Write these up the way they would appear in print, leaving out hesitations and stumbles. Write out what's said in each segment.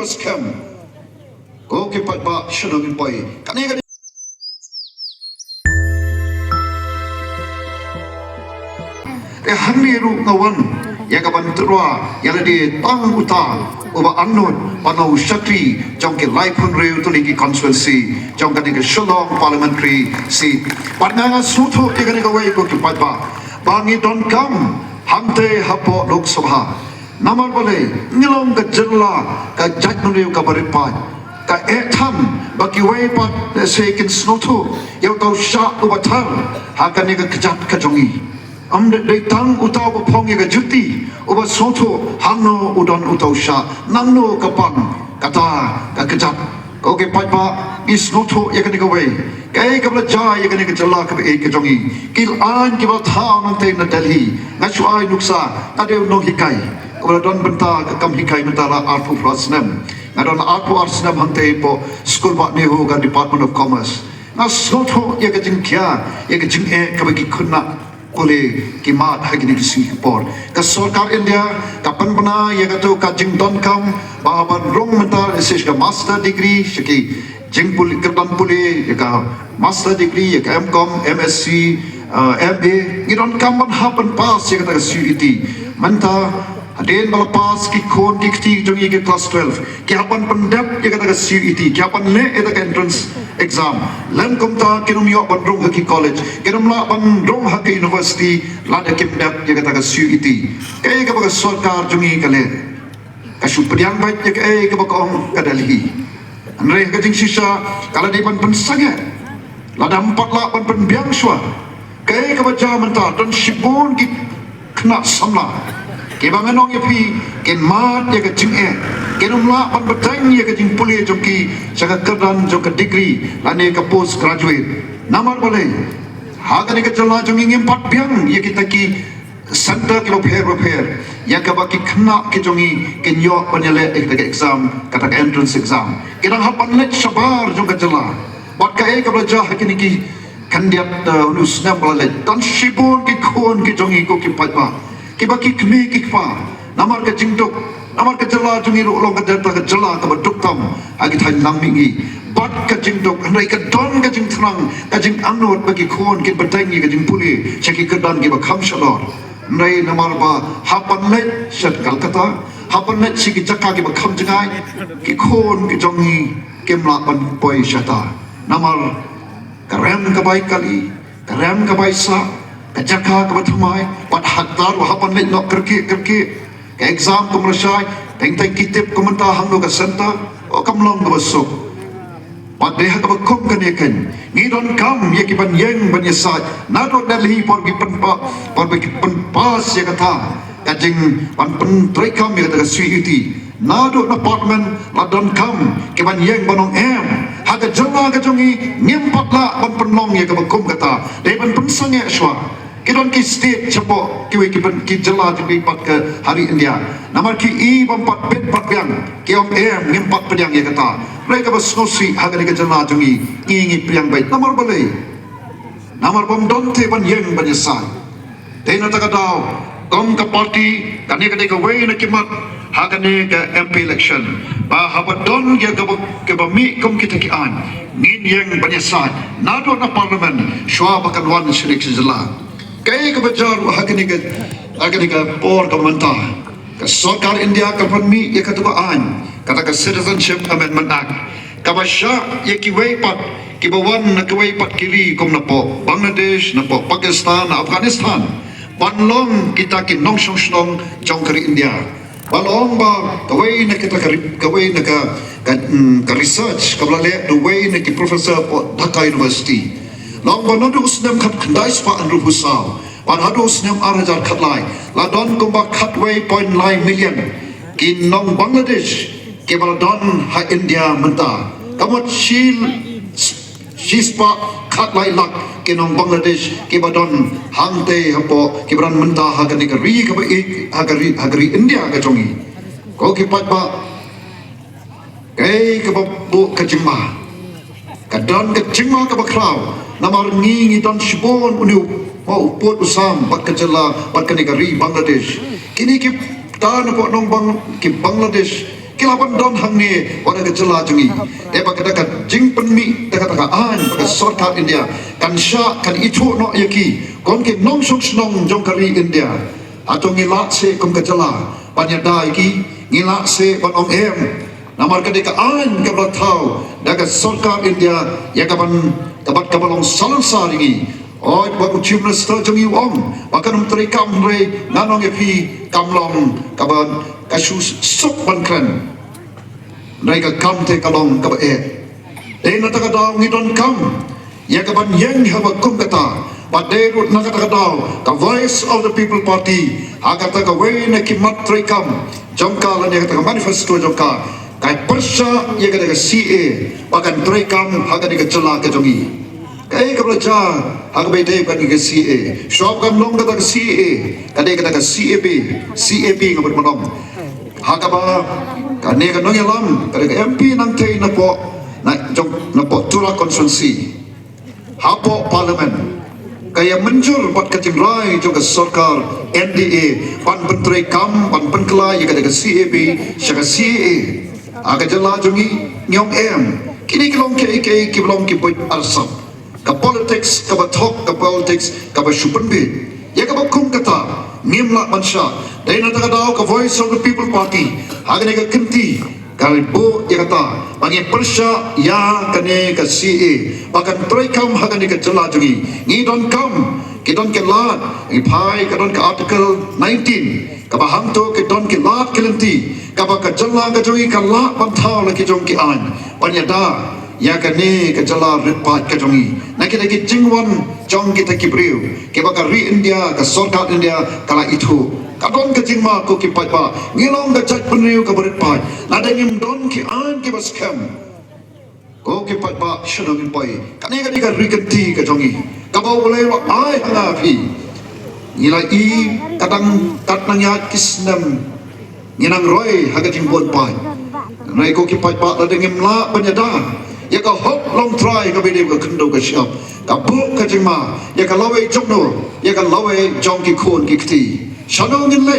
bas kem ko ke pat ba shano bin boy kane ga hanni ru ngawan ya ka ban trua ya la di tang uta uba annot panau shakri jong ke lai phun reu to ligi constituency jong ka ke Shillong parliamentary seat parnanga sutho ke ga wei ko ke pat ba bangi don kam hamte hapo lok sabha namar bole ngilong ka jilla ka jatnu reu ka baripat ka etam baki wei pat se kin snoto yo to sha uba thar ha ka ne ka kajat ka jongi amde de tang utau ko phong ye juti uba soto hangno udon utau sha nangno kapang kata ka kejap ko ke paipa is noto ye ka we kai ka bla ja ye ka ne ka jalla ka e ka jongi kil an ki ba tha nang te na Delhi ngachu ai nuksa ade no hikai ko don benta ka kam hikai mentara arfu frasnam ngadon arfu arsnam hante po school ba ne ho ga Department of Commerce na soto ye ka jing kya ye ka jing e ka ba ki khunna oleh kimat hagini di Singapore ka sarkar India ka panbana ya ka to ka jing don kam bahaban rong mental eses ka master degree shiki jing puli kerdan puli ya ka master degree ya ka MCom MSc MA ngidon kam ban happen pass ya ka CET manta aden balapas ki khon ki kti jong ye class 12 ki hapan pendap ya ka CET ki hapan le eta ka entrance exam lan komta kinum yo bandung haki college kinum la bandung haki university la de kipdap ya ka CET kai ka ba sarkar jungi kale ka supriang bai ya ka ba kong ka Delhi andre ka jing sisa kala di pan pensanga la dam pat la pan pen biang shwa kai ka ba jaman ta don shibun ki kna samla ke banganong ye phi ken mat ye ka jing e kenum la pan batang ye ka jing puli jongki saka kerdan jong ka degree lane ka post graduate namar bole ha ka ne ka jala jong ngim pat biang ye kita ki center ki repair ya ka ba ki khna ki jongi ken yo panele ek exam kata entrance exam kirang hapan let sabar jong ka jala wat ka e ka bla ja ki ni ki kandiat unus nam bale tan shibun ki khon ki jongi ko ki pat ba ki baki kmi ki fa namar ka jingdok namar ka jala jungi ro long ka data ka jala ka baduk tam agi thai namingi bat ka jingdok nai ka don ka jing thrang ka jing anot bagi khon ki batangi ka jing puli cheki ka dan ki ba kham shalor nai namar ba hapan net shat Kolkata hapan net si ki jakka ki ba kham jangai ki khon ki jongi kemla pan poi shata namar karam ka bai kali karam ka bai sa kajaka ka bathmai pat haktar wa hapan let nok kerki ka exam ko mrashai tengtai kitip ko menta hangno ka center o kamlong ka basok pat deha ka bakom ka neken ngidon kam ye ki ban yeng ban yesat na do Delhi por ki pan pas ye kata kajing pan trekam ye kata CET na do apartment la don kam ki ban yeng banong haga janga ka jongi ngim patla ban penong ye ka bakom kata de ban pensange shwa kidon ki state chapo ki we ki jala di pat ke hari India namar ki I bampat bet pat biang ki om ngim pat pedang ye kata mereka basnosi haga ka jala jongi ngi priang bait namar bale namar bom donte ban yeng ban yesai dena takadaw kong ka party kani ka we na kimat haga ne ka MP election ba habadon ye ka ba mi kom kita ki an ngin yeng ban yesai nado na parliament shwa bakan wan shrik jala kai ka bajar hakani ka por ka manta ka sarkar India ka panmi ye ka tuba an kata ka citizenship amendment act ka basha ye ki wei pat ki bawan na ki wei pat kiri kom na po Bangladesh na po Pakistan na Afghanistan panlong kita ki nong shong jong kari India balong ba ka wei na kita ka wei na ka research ka blale the way na ki professor po Dhaka University long banadu usnam khat khandais pa anru husau pan hadu usnam arhajar khatlai la don kumba khatway 0.9 million ki nong Bangladesh ke baladon ha India menta kamot shispa khatlai lak ke nong Bangladesh ke badon hangte hapo ke bran menta ha ka negeri ka ba hagari India ka jongi ko ki pat ba kai ka bu ka jingma kadon ka jingma ka ba kraw namar ngi don shibon unu mau pot usam bat ka jala bat ka negeri Bangladesh kini ki tan po nong bang ki Bangladesh kilapan don hang ni pada kecela jungi dia pakai jing penmi dekat an pakai sarkar India kan syak kan itu no yaki kon ke nong suk snong jong kari India atau ngilak se kom kecela panyadai ki ngilak se pan om em namar ka deka an ka batau daga sarkar India ya kapan kabat kabalong salansa ringi oi baku chief minister jungi om bakan menteri kamre nanong epi kamlong kaban kasus sok bankran mereka kam te kalong kaba na taka daw ngidon kam ya kaban yang haba kum kata but they would na taka daw the voice of the people party agata ka way na kimat tre kam jongka lan ya taka manifesto jongka kai persya ya ka CA bakan tre kam haga de cela ka jongi kai ka belaja haga be de kan ka CA shop kam long ka CA kade ka CAB ngabar monong haga ba kane ka nong yalam kade ka MP nang te na po na jong na po tura constituency hapo parliament kaya menjur pat katim rai juga sarkar NDA pan penteri kam pan penkelai kade ka CAB syaga CA aga jala jungi nyong em kini kilong ke kiblong ki boy arsam ka politics ka batok ka politics ka ba shupenbe ya ka bakum kata ngimla mansha dai na taka daw ka voice of the people party aga ne ka kenti kalbo ya kata bangi persya ya kane ka CA bakan trekam haga ne ka jala jungi ngidon kam kidon ke lat ipai kadon ka article 19 ka baham to kidon ke lat kelenti ka ba ka jala ka jungi ka lat pantau la ki jong ki an panyada ya kane ka jala ripat ka jongi na kita ki jingwan jong kita ki briu ke ba ka ri India ka sarkar India kala itu kadon ka jingma ko ki pa ngilong ka jat penriu ka berit pa na dengim don ki an ki bas kam ko ki pa shadong pai kane ka ri kenti ka jongi ka ba boleh wa ai hanga phi nila i kadang katnang ya kisnam nginang roy haga jingbon pa nai ko ki pa la dengim la panyada ya ka hop long try ka bide ka kendo ka shop ka bu ka jingma ya ka lawe jongno ya ka lawe jong ki khon ki kti shano ngin le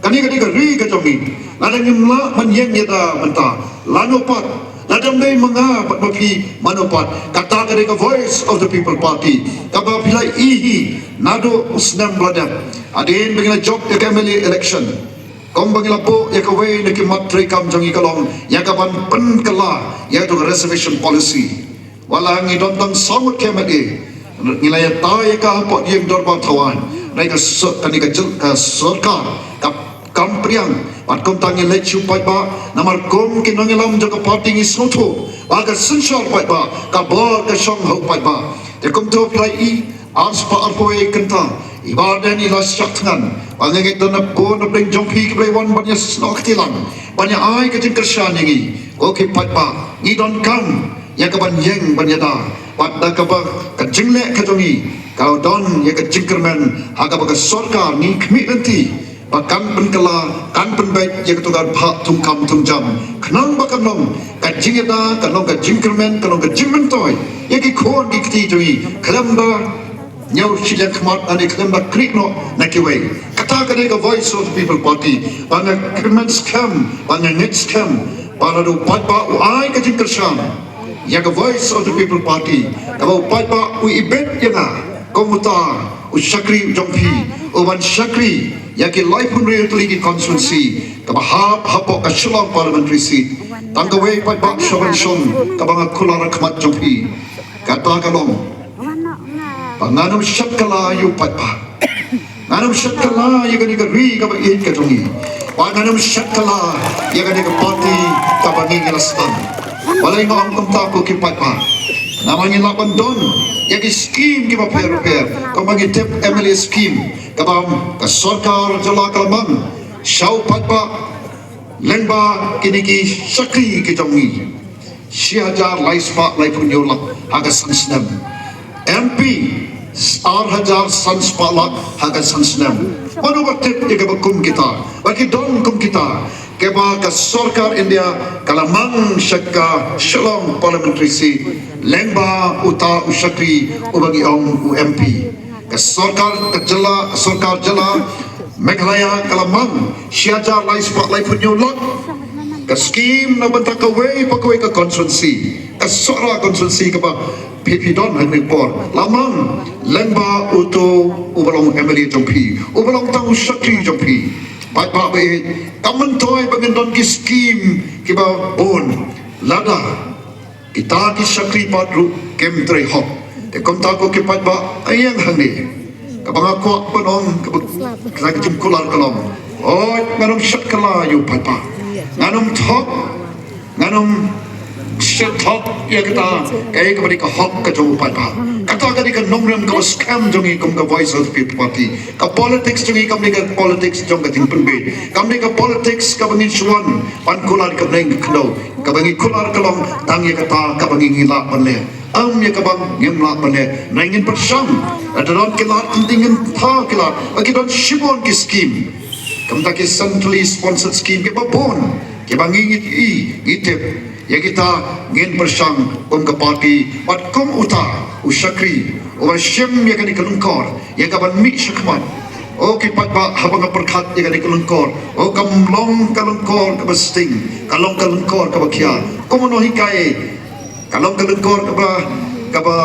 kani ka ri ka jongi la dengim la man yeng ya da manta lano pat la dam dei manga pat bapi manopat kata ka voice of the people party ka ba pilai ihi nado usnam bladam adin bingla job ya family election kong bangila po ya kaway na kimatri kam jang ikalong ya kapan penkala ya tu reservation policy wala ngi dontang samut kemade ngilaya ta ya ka po yang dorba tawan nai ka kani ka sarkar ka kampriang pat kom tangi lechu pai ba namar kom ki nongilam jo ka party ngi soto aga sensual pai ba ka bor ka song ho pai ba te kom to plai i ars pa arpoe kenta ibadan ila syaktan pangengit don na po na bring jongpi ki play one banya snoktilan banya ai ka jingkershan ngi okay pat pa ngi don kam ya ka ban yeng banya da pat da ka ba ka jingle ka jongi ka don ya ka jingkerman haga ba ka sarkar ni kmi nanti pakan penkala kan penbaik ya ka tugar pha tung kam tung jam khnang ba ka nom ka jingeda ka nom ka jingkerman ka nom ka jingmen toy ya ki khon ki kti jongi khlamba nyau silang kemat ane kelembat krikno nakiway kata ka voice of the people party banga krimen scam banga net scam banga do patpa uai ka jingkersan ya ka voice of the people party ka patpa u ibet yana komuta u shakri jongpi u ban shakri ya ki life unreal ligi constituency ka bahap hapo ka shillong parliamentary seat tangka way patpa shaban shon ka banga kulara kemat jongpi kata ka long nganam syakala yu patpa nganam syakala ya gani ri ka ba it ka jongi nganam syakala ya gani ka party ka bangi ngelastan walai ngam kam ta ko ki patpa namanya lapan don ya ki scheme ki ba per ka bangi tip MLA scheme ka bam ka sarkar jala kalman shau patpa lengba kini ki sakri ki jongi siajar laispa lai punyo la haga sansnam MP Hajar sans palak haga sansnam manu batit ya kum kita bagi don kum kita keba ka sarkar India kalamang syakka shalom parliamentary seat lengba uta ushakri ubagi MP ka sarkar jala Meghalaya kalamang siajar lai punyo lak ka scheme na banta ka way pagkaway ka constituency ka sora constituency ka ba pipidon hangning por lamang lengba uto ubalong MLA jongpi ubalong tang Shakri jongpi pat ba be kamantoy bagandon ki scheme ki ba bon lada kita ki Shakri patru kem tre hok te kom ta ko ki pat ba ayang hangni ka banga ko panong ka ka kular kalom oi nganom shak kala yu pat ba nganom thok nganom Shethok ya kita kaya kepada ke hak ke jauh pada kata kali ke nomram ke scam jongi kum ke voice of people party ke politics jongi kami ke politics jong ke ting penbe kami ke politics ke bangi suan pan kular ke neng kendo ke bangi kular kelong tang ya kata ke bangi ngilak panle ya ke bang ngimlak panle nengin persam adalah kilat pentingin tha kilat bagi don shibon ke scheme kami tak ke centrally sponsored scheme ke babon ke bangi itip ya kita ngin persang ke parti bat kum uta Shakri o syem ya kan ikalungkor ya kaban mi syakman o kipat ba habang perkhat ya kan ikalungkor o kamlong kalungkor ka besting kalong kalungkor ka bakya kumono hikaye kalong kalungkor ka ba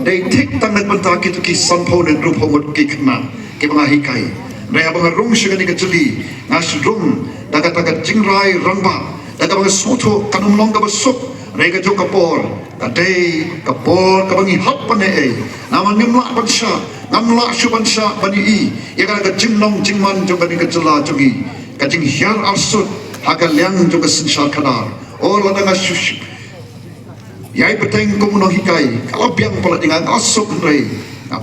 dei tik tang nagpanta kitu ki sanpo ne grup homot ki khna ke mga hikaye ray habang rung syga ni kajuli ngas rung dagat jingrai rangba daga mga suto kanumlong ka basuk rega jo kapor kadai kapor kabangi hap pane naman nimla bansha namla shubansha bani I ya ka jinglong jingman jo bani ka jela jogi ka jing hyar arsut haga liang jo ka sinsar kadar o ladanga shush yai peteng komuno hikai kalau biang pala dengan asuk rei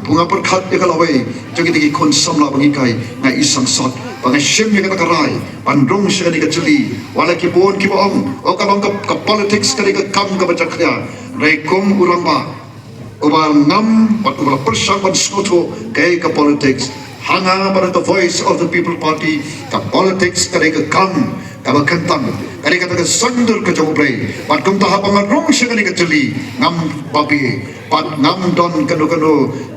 bunga perkhat ya kalau wei jogi digi kon samla bangi kai ngai isang sot bangai syem ya kata karai pandrong syga di keceli wala ki bon ki boong o kalong ka politics kali ka kam ka baca kya rekom urang ba ubal ngam pat ubal persang ban skoto kai ka politics hanga pada the voice of the people party ka politics kali ka kam ka bakantang kali kata ka sandur ka jobre pat kum ta pangarong syga di keceli ngam babi pat ngam don kanu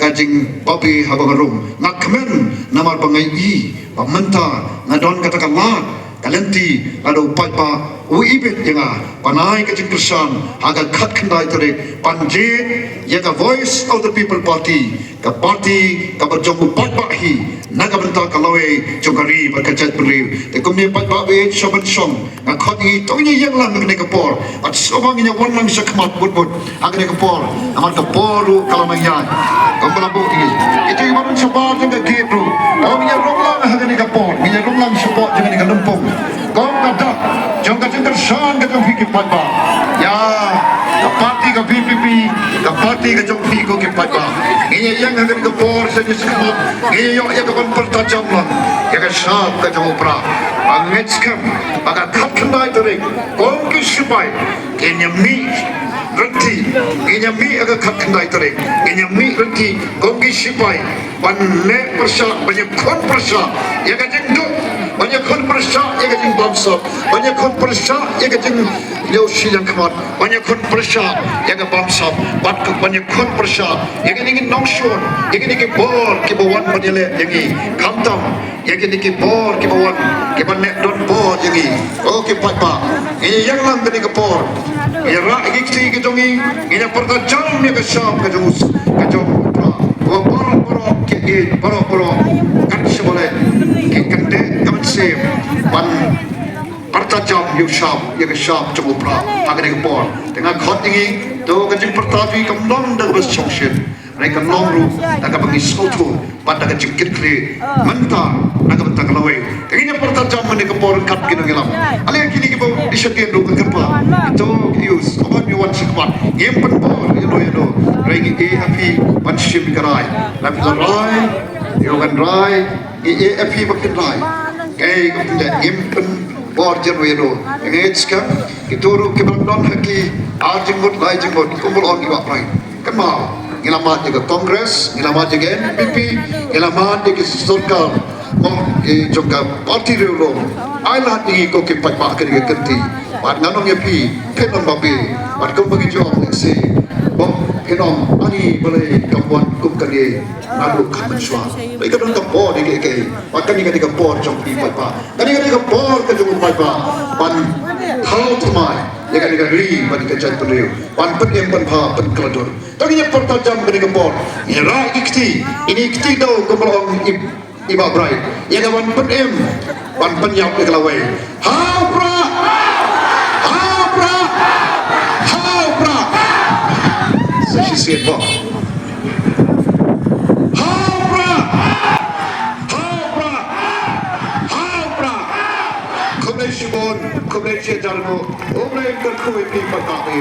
kajing babi habangarong ngakmen namar bangai I pamenta ngadon katakan lat kalenti ado paipa uibet yenga panai kajing kersan aga khat khandai tare panjit yaga voice of the people party ka party ka berjong paipa hi naga benta kalawe jogari berkajat beri te kumni paipa we shoban song na khati toini yang lang ne kapor at sobang nya wanang sakmat but aga ne kapor amat kaporu kalamaya kambalabu ini itu ibarat sabar dengan gitu kalau nya romlang aga ne kapor nya romlang support dengan ne lumpung kau kata jong ka tersan ka jong fikir paipa ya ka parti ka PPP ka parti ka jong fiko ke paipa ini yang aga ne kapor sa sakmat ini yo ya ka pertajam lah ya ka sharp ka jong opera angetskem maka khat khandai tare kong ki sipai kenya mi renti kenya mi aga khat khandai tare kenya mi renti kong ki sipai ban le persa banyak kon persa ya ka jeng do banyak kon persa ya ka jeng bangsa banyak kon persa ya ka jeng leo silang khamat banyak kon persa ya ka bangsa bat ka banyak kon persa ya ka ingin nongshon ya ka ingin bor ki bawan panile yangi kamtam ya ka ingin bor ki bawan ki ban nek don bor yangi oke papa ini yang lang tadi ke por ya ra ikti ke jongi ini perta jam ya ka syam ka jongus ka jong pra boro ke boro kan sebole ke kande kaman se ban perta jam yu syam ya ka syam jong pra agak ke por dengan khot ini to ka jing pertavi kamlong da bas chongshin mereka nongru daga bangis soto pada ka jikit kre menta naga benta kalawe kini perta jam ne ka por kat kino gelam ale kini ke bo disyakin do ka kerpa itu use obat mi wan sikmat yem pen por yelo regi e api pan ship karai lapi rai yo kan rai e api bakin rai kai ko tinda yem pen por jero yelo ngetska kituru ke bandon haki arjingot lai jingot kumpul on iwa rai kemau ngelamat juga Kongres, ngelamat juga NPP, ngelamat juga Sultan, juga Parti Relo. Ailah tinggi kau kepat mak kerja kerti. Mat nganong ya pi, penon babi. Mat kau bagi jawab si, bom penon ani boleh kawan kum kerja lalu kaman suah. Mereka don kapor di ke, mat kami ketika kapor jom pi papa. Kami ketika kapor ke jom papa, pan how to my ya kan ri ban ka jat pen pan pen em pan pha pen klador tang nya pertajam ke ngapor ya ra ikti ini ikti do ko bolong iba brai ya kan pan pen em pan pen yap ke lawai ha pra so she said what Kumleishibon, kumleishie jarno, umlein kerkui pi patati.